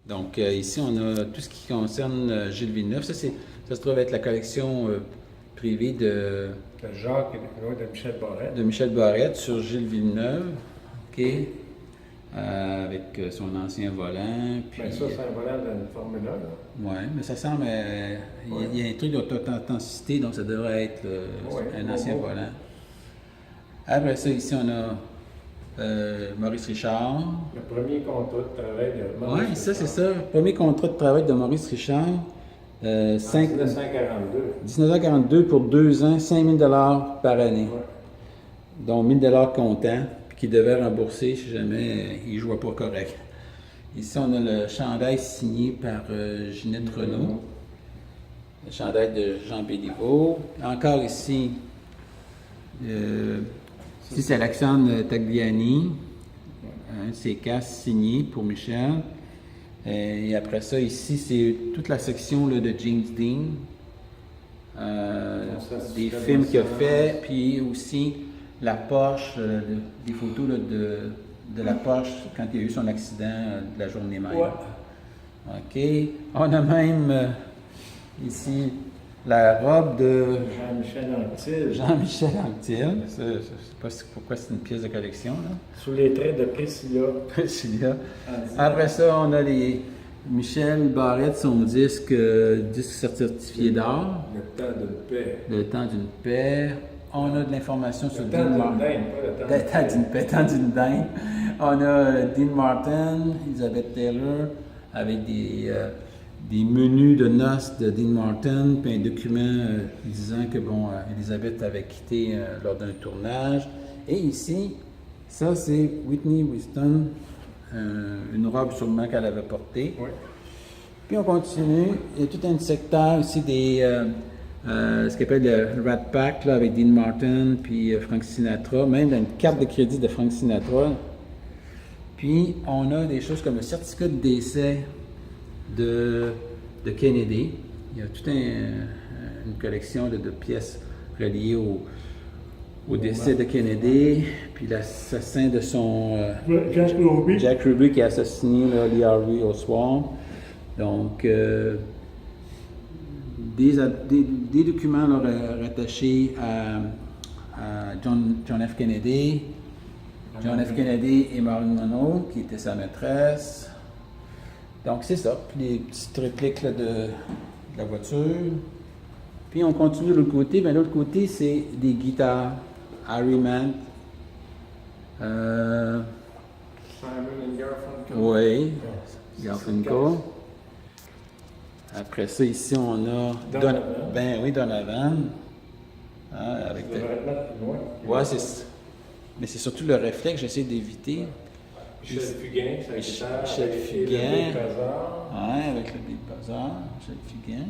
Donc, ici, on a tout ce qui concerne Gilles Villeneuve. Ça se trouve être la collection privée De Jacques et de Michel Barrette. de Michel Barrette sur Gilles Villeneuve. OK. Avec son ancien volant. Puis, Ben ça, c'est un volant d'une Formule 1. Là. oui, mais ça semble. Il y a un truc d'authenticité, donc ça devrait être un ancien volant. Après ça, ici, on a Maurice Richard. Le premier contrat de travail de Maurice Oui, ça, Richard. c'est ça. Premier contrat de travail de Maurice Richard. En 1942. 1942 pour 2 ans, 5 000 par année. Ouais. Dont 1 000 comptants, puis qu'il devait rembourser si jamais il ne jouait pas correct. Ici, on a le chandail signé par Ginette Renault. Le chandail de Jean Béliveau. Encore ici, c'est Alexandre Tagliani. Un de ses casques signés pour Michel. Et après ça, ici, c'est toute la section là, de James Dean. Des films qu'il a fait, puis aussi la Porsche, des photos là, de la Porsche quand il y a eu son accident de la journée même. Ouais. OK. On a même ici la robe de Jean-Michel Anctil. Jean-Michel Anctil. Ça, je ne sais pas pourquoi c'est une pièce de collection. Là. Sous les traits de Priscilla. Priscilla. Après ça, on a les Michel Barrette, son disque certifié d'or. Le temps d'une paix. Le temps d'une paix. On a de l'information sur Le temps Dean d'une Martin. dinde, pas le temps Le temps d'une paix, le temps d'une dinde. On a Dean Martin, Elizabeth Taylor, avec des menus de noces de Dean Martin, puis un document disant que, bon, Elizabeth avait quitté lors d'un tournage. Et ici, ça, c'est Whitney Houston, une robe sûrement qu'elle avait portée. Oui. Puis on continue. Il y a tout un secteur aussi des ce qu'on appelle le Rat Pack là, avec Dean Martin puis Frank Sinatra, même une carte de crédit de Frank Sinatra. Puis on a des choses comme le certificat de décès de Kennedy. Il y a toute une collection de pièces reliées au décès de Kennedy, puis l'assassin de son Jack Ruby. Jack Ruby qui a assassiné Lee Harvey Oswald. Donc, des documents là, rattachés à John F. Kennedy. John F. Kennedy et Marilyn Monroe, qui était sa maîtresse. Donc, c'est ça. Puis les petites répliques là, de la voiture. Puis on continue de l'autre côté. Bien, l'autre côté, c'est des guitares. Harry Mann. Simon and Garfunkel. Oui, Garfunkel. Après ça, ici, on a Donovan. Donovan. Ah, avec Je devrais le mettre plus loin. Ouais, mais c'est surtout le reflet que j'essaie d'éviter. Michel Fugain, sa guitare. Michel avec Fugain. le Bécazard. Ouais, avec le Big Bazar, Michel Fugain.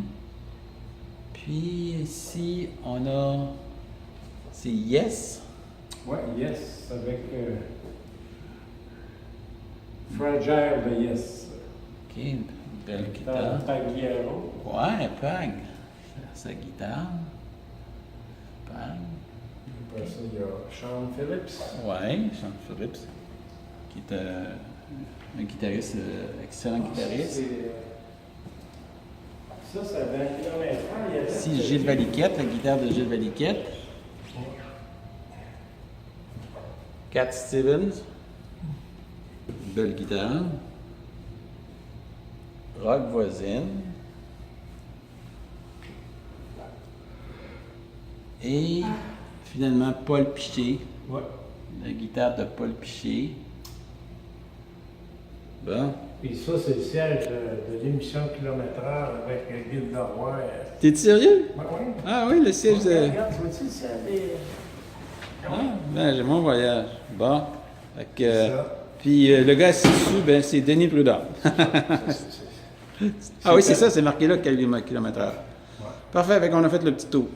Puis ici, on a. C'est Yes. Ouais, Yes, avec Fragile de Yes. OK, une belle guitare. Tagliero. Ouais, Pag. Sa guitare. Pag. Après ça, il y a Sean Phillips. Ouais, Sean Phillips, qui est un guitariste, excellent guitariste. Ça, c'est 20 km/h. Ici, Gilles Valiquette, la guitare de Gilles Valiquette. Cat Stevens, belle guitare. Rock Voisine. Et finalement, Paul Piché, Ouais. la guitare de Paul Piché. Bon. Puis ça, c'est le siège de l'émission Kilomètre-heure avec Guy Doroy. T'es sérieux? Ouais, ouais. Ah oui, le siège de. Regarde, tu vois-tu le siège des. Ah, ben j'ai mon voyage. Bon. Fait que, C'est ça. puis le gars assis dessus, ben c'est Denis Prudhomme. Ah oui, c'est ça, c'est marqué là, quel kilomètre heure. Ouais. Parfait, fait qu'on a fait le petit tour.